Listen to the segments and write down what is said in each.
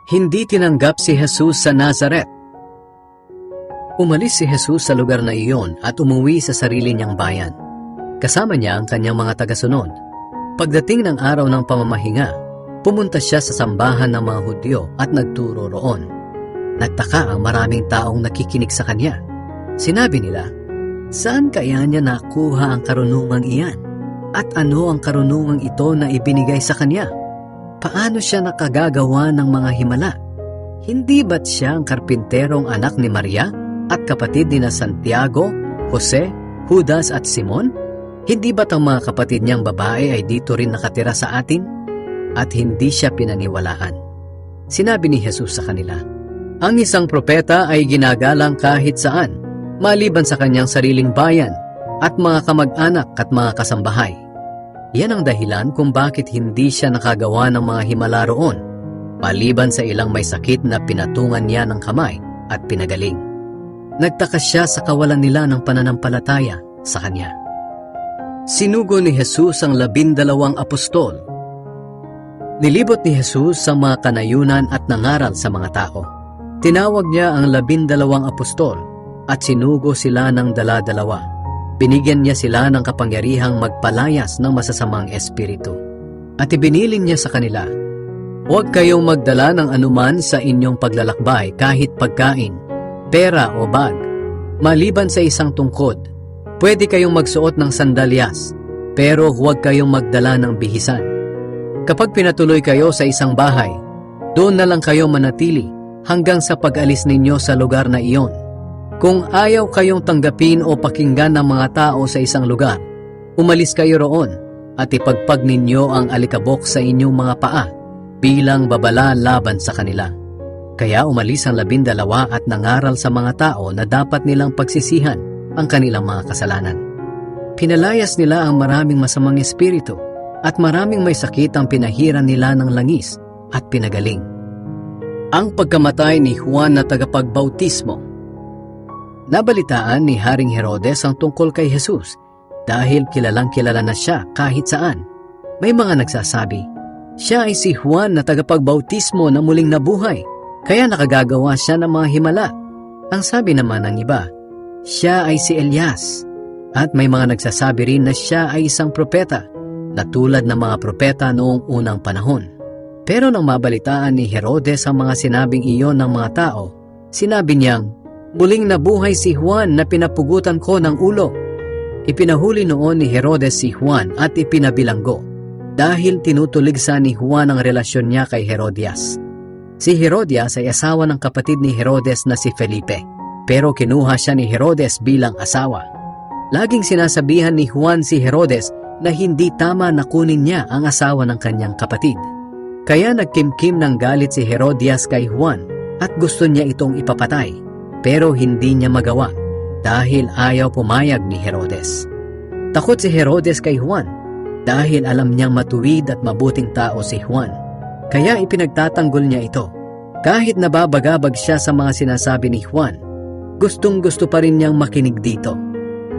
Hindi tinanggap si Jesus sa Nazaret. Umalis si Jesus sa lugar na iyon at umuwi sa sarili niyang bayan. Kasama niya ang kanyang mga tagasunod. Pagdating ng araw ng pamamahinga, pumunta siya sa sambahan ng mga Hudyo at nagturo roon. Nagtaka ang maraming taong nakikinig sa kanya. Sinabi nila, "Saan kaya niya nakuha ang karunungang iyan? At ano ang karunungang ito na ibinigay sa kanya? Paano siya nakagagawa ng mga himala? Hindi ba't siya ang karpinterong anak ni Maria at kapatid ni Santiago, Jose, Judas at Simon? Hindi ba't ang mga kapatid niyang babae ay dito rin nakatira sa atin?" At hindi siya pinaniwalaan. Sinabi ni Jesus sa kanila, "Ang isang propeta ay ginagalang kahit saan, maliban sa kanyang sariling bayan at mga kamag-anak at mga kasambahay." Yan ang dahilan kung bakit hindi siya nakagawa ng mga himala roon, maliban sa ilang may sakit na pinatungan niya ng kamay at pinagaling. Nagtaka siya sa kawalan nila ng pananampalataya sa kanya. Sinugo ni Jesus ang 12 apostol. Nilibot ni Jesus ang mga kanayunan at nangaral sa mga tao. Tinawag niya ang 12 apostol at sinugo sila ng dala-dalawa. Binigyan niya sila ng kapangyarihang magpalayas ng masasamang espiritu. At ibiniling niya sa kanila, "Huwag kayong magdala ng anuman sa inyong paglalakbay kahit pagkain, pera o bag, maliban sa isang tungkod. Pwede kayong magsuot ng sandalyas, pero huwag kayong magdala ng bihisan. Kapag pinatuloy kayo sa isang bahay, doon na lang kayo manatili hanggang sa pag-alis ninyo sa lugar na iyon. Kung ayaw kayong tanggapin o pakinggan ng mga tao sa isang lugar, umalis kayo roon at ipagpag ninyo ang alikabok sa inyong mga paa bilang babala laban sa kanila." Kaya umalis ang 12 at nangaral sa mga tao na dapat nilang pagsisihan ang kanilang mga kasalanan. Pinalayas nila ang maraming masamang espiritu at maraming may sakit ang pinahiran nila ng langis at pinagaling. Ang pagkamatay ni Juan na tagapagbautismo. Nabalitaan ni Haring Herodes ang tungkol kay Jesus dahil kilalang-kilala na siya kahit saan. May mga nagsasabi, siya ay si Juan na tagapagbautismo na muling nabuhay, kaya nakagagawa siya ng mga himala. Ang sabi naman ng iba, siya ay si Elias. At may mga nagsasabi rin na siya ay isang propeta, na tulad ng mga propeta noong unang panahon. Pero nang mabalitaan ni Herodes ang mga sinabing iyon ng mga tao, sinabi niyang, "Muling nabuhay si Juan na pinapugutan ko ng ulo." Ipinahuli noon ni Herodes si Juan at ipinabilanggo dahil tinutuligsa ni Juan ang relasyon niya kay Herodias. Si Herodias ay asawa ng kapatid ni Herodes na si Felipe, pero kinuha siya ni Herodes bilang asawa. Laging sinasabihan ni Juan si Herodes na hindi tama na kunin niya ang asawa ng kanyang kapatid. Kaya nagkimkim ng galit si Herodias kay Juan at gusto niya itong ipapatay. Pero hindi niya magawa dahil ayaw pumayag ni Herodes. Takot si Herodes kay Juan dahil alam niyang matuwid at mabuting tao si Juan. Kaya ipinagtatanggol niya ito. Kahit nababagabag siya sa mga sinasabi ni Juan, gustong-gusto pa rin niyang makinig dito.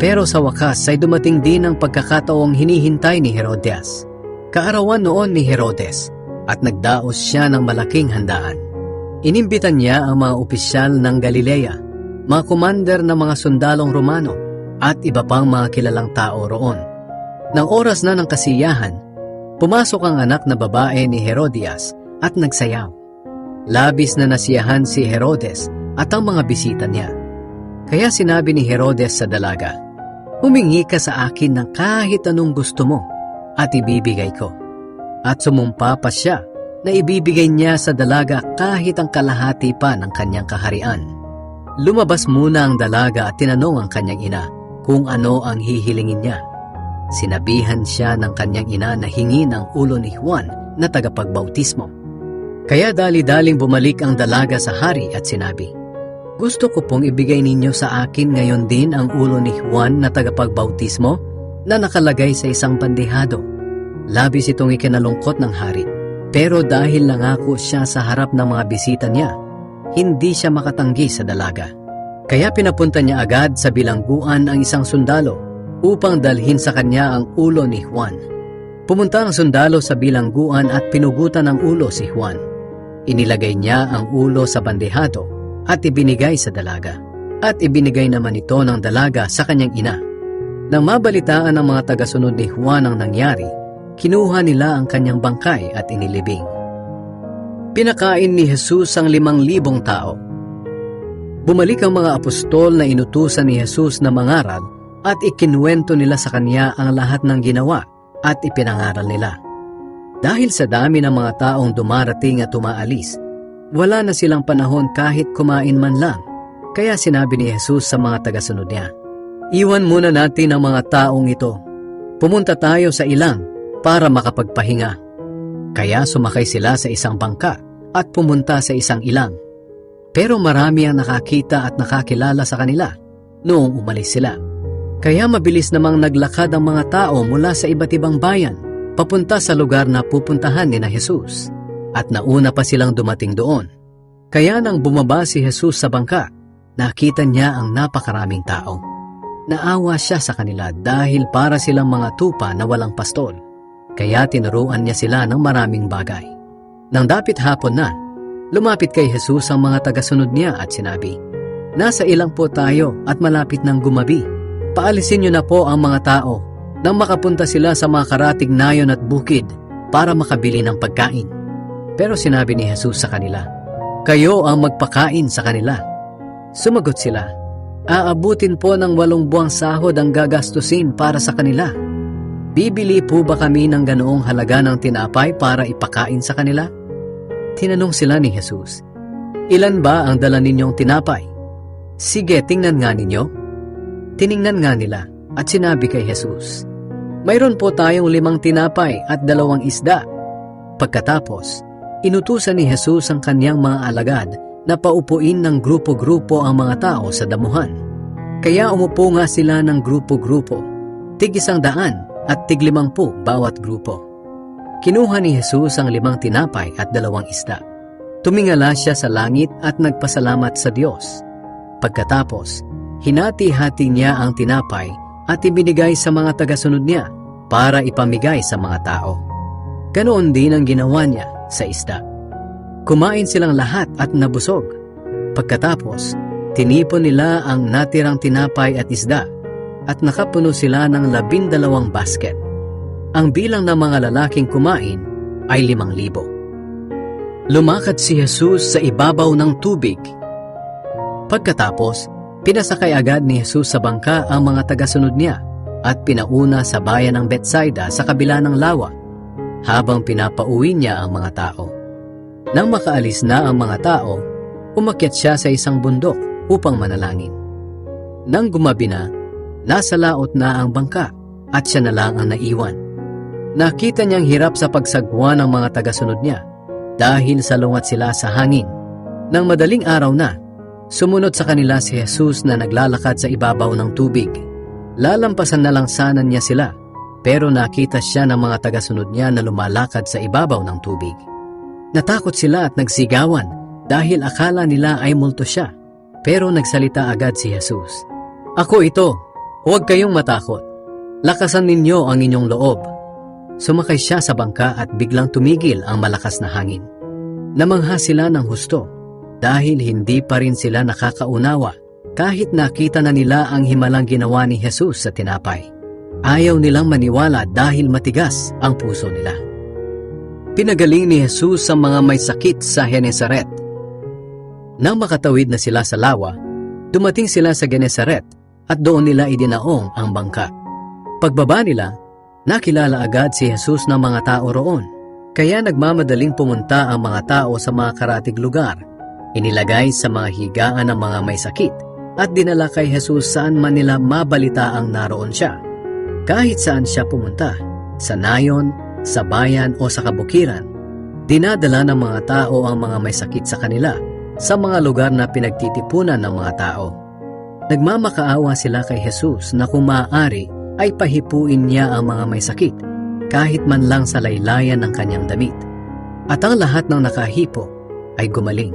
Pero sa wakas ay dumating din ang pagkakataong hinihintay ni Herodias. Kaarawan noon ni Herodes at nagdaos siya ng malaking handaan. Inimbitan niya ang mga opisyal ng Galilea, mga commander ng mga sundalong Romano, at iba pang mga kilalang tao roon. Nang oras na ng kasiyahan, pumasok ang anak na babae ni Herodias at nagsayaw. Labis na nasiyahan si Herodes at ang mga bisita niya. Kaya sinabi ni Herodes sa dalaga, "Humingi ka sa akin ng kahit anong gusto mo at ibibigay ko." At sumumpa pa siya na ibibigay niya sa dalaga kahit ang kalahati pa ng kanyang kaharian. Lumabas muna ang dalaga at tinanong ang kanyang ina kung ano ang hihilingin niya. Sinabihan siya ng kanyang ina na hingin ang ulo ni Juan na tagapagbautismo. Kaya dali-daling bumalik ang dalaga sa hari at sinabi, "Gusto ko pong ibigay ninyo sa akin ngayon din ang ulo ni Juan na tagapagbautismo na nakalagay sa isang bandehado." Labis itong ikinalungkot ng hari. Pero dahil nangako siya sa harap ng mga bisita niya, hindi siya makatanggi sa dalaga. Kaya pinapunta niya agad sa bilangguan ang isang sundalo upang dalhin sa kanya ang ulo ni Juan. Pumunta ang sundalo sa bilangguan at pinugutan ng ulo si Juan. Inilagay niya ang ulo sa bandehado at ibinigay sa dalaga. At ibinigay naman ito ng dalaga sa kanyang ina. Nang mabalitaan ng mga tagasunod ni Juan ang nangyari, kinuha nila ang kanyang bangkay at inilibing. Pinakain ni Jesus ang 5,000 tao. Bumalik ang mga apostol na inutusan ni Jesus na mangaral at ikinuwento nila sa kanya ang lahat ng ginawa at ipinangaral nila. Dahil sa dami ng mga taong dumarating at umaalis, wala na silang panahon kahit kumain man lang. Kaya sinabi ni Jesus sa mga tagasunod niya, "Iwan muna natin ang mga taong ito. Pumunta tayo sa ilang para makapagpahinga." Kaya sumakay sila sa isang bangka at pumunta sa isang ilang. Pero marami ang nakakita at nakakilala sa kanila noong umalis sila. Kaya mabilis namang naglakad ang mga tao mula sa iba't ibang bayan papunta sa lugar na pupuntahan ni na Jesus. At nauna pa silang dumating doon. Kaya nang bumaba si Jesus sa bangka, nakita niya ang napakaraming tao. Naawa siya sa kanila dahil para silang mga tupa na walang pastol. Kaya tinuruan niya sila ng maraming bagay. Nang dapit hapon na, lumapit kay Jesus ang mga tagasunod niya at sinabi, "Nasa ilang po tayo at malapit ng gumabi. Paalisin niyo na po ang mga tao nang makapunta sila sa mga karatig nayon at bukid para makabili ng pagkain." Pero sinabi ni Jesus sa kanila, "Kayo ang magpakain sa kanila." Sumagot sila, "Aabutin po ng 8 buwang sahod ang gagastusin para sa kanila. Bibili po ba kami ng ganoong halaga ng tinapay para ipakain sa kanila?" Tinanong sila ni Jesus, "Ilan ba ang dala ninyong tinapay?" "Sige, tingnan nga ninyo." Tiningnan nga nila at sinabi kay Jesus, "Mayroon po tayong 5 tinapay at 2 isda." Pagkatapos, inutusan ni Jesus ang kanyang mga alagad na paupuin ng grupo-grupo ang mga tao sa damuhan. Kaya umupo nga sila ng grupo-grupo, tig-100 at tig-50 bawat grupo. Kinuha ni Jesus ang 5 tinapay at 2 isda. Tumingala siya sa langit at nagpasalamat sa Diyos. Pagkatapos, hinati-hati niya ang tinapay at ibinigay sa mga tagasunod niya para ipamigay sa mga tao. Ganoon din ang ginawa niya sa isda. Kumain silang lahat at nabusog. Pagkatapos, tinipon nila ang natirang tinapay at isda at nakapuno sila ng 12 basket. Ang bilang ng mga lalaking kumain ay 5,000. Lumakad si Jesus sa ibabaw ng tubig. Pagkatapos, pinasakay agad ni Jesus sa bangka ang mga tagasunod niya at pinauna sa bayan ng Bethsaida sa kabila ng lawa habang pinapauwi niya ang mga tao. Nang makaalis na ang mga tao, umakyat siya sa isang bundok upang manalangin. Nang gumabi na, nasa laot na ang bangka at siya na lang ang naiwan. Nakita niyang hirap sa pagsagwa ng mga tagasunod niya dahil salungat sila sa hangin. Nang madaling araw na, sumunod sa kanila si Jesus na naglalakad sa ibabaw ng tubig. Lalampasan na lang sana niya sila, pero nakita siya ng mga tagasunod niya na lumalakad sa ibabaw ng tubig. Natakot sila at nagsigawan dahil akala nila ay multo siya. Pero nagsalita agad si Jesus, "Ako ito, huwag kayong matakot. Lakasan ninyo ang inyong loob." Sumakay siya sa bangka at biglang tumigil ang malakas na hangin. Namangha sila ng husto dahil hindi pa rin sila nakakaunawa kahit nakita na nila ang himalang ginawa ni Jesus sa tinapay. Ayaw nilang maniwala dahil matigas ang puso nila. Pinagaling ni Jesus ang mga may sakit sa Genesaret. Nang makatawid na sila sa lawa, dumating sila sa Genesaret at doon nila idinaong ang bangka. Pagbaba nila, nakilala agad si Jesus ng mga tao roon. Kaya nagmamadaling pumunta ang mga tao sa mga karatig lugar. Inilagay sa mga higaan ng mga may sakit at dinala kay Jesus saan man nila mabalitaang naroon siya. Kahit saan siya pumunta, sa nayon, sa bayan o sa kabukiran, dinadala ng mga tao ang mga may sakit sa kanila sa mga lugar na pinagtitipunan ng mga tao. Nagmamakaawa sila kay Jesus na kung maaari ay pahipuin niya ang mga may sakit kahit man lang sa laylayan ng kanyang damit. At ang lahat ng nakahipo ay gumaling.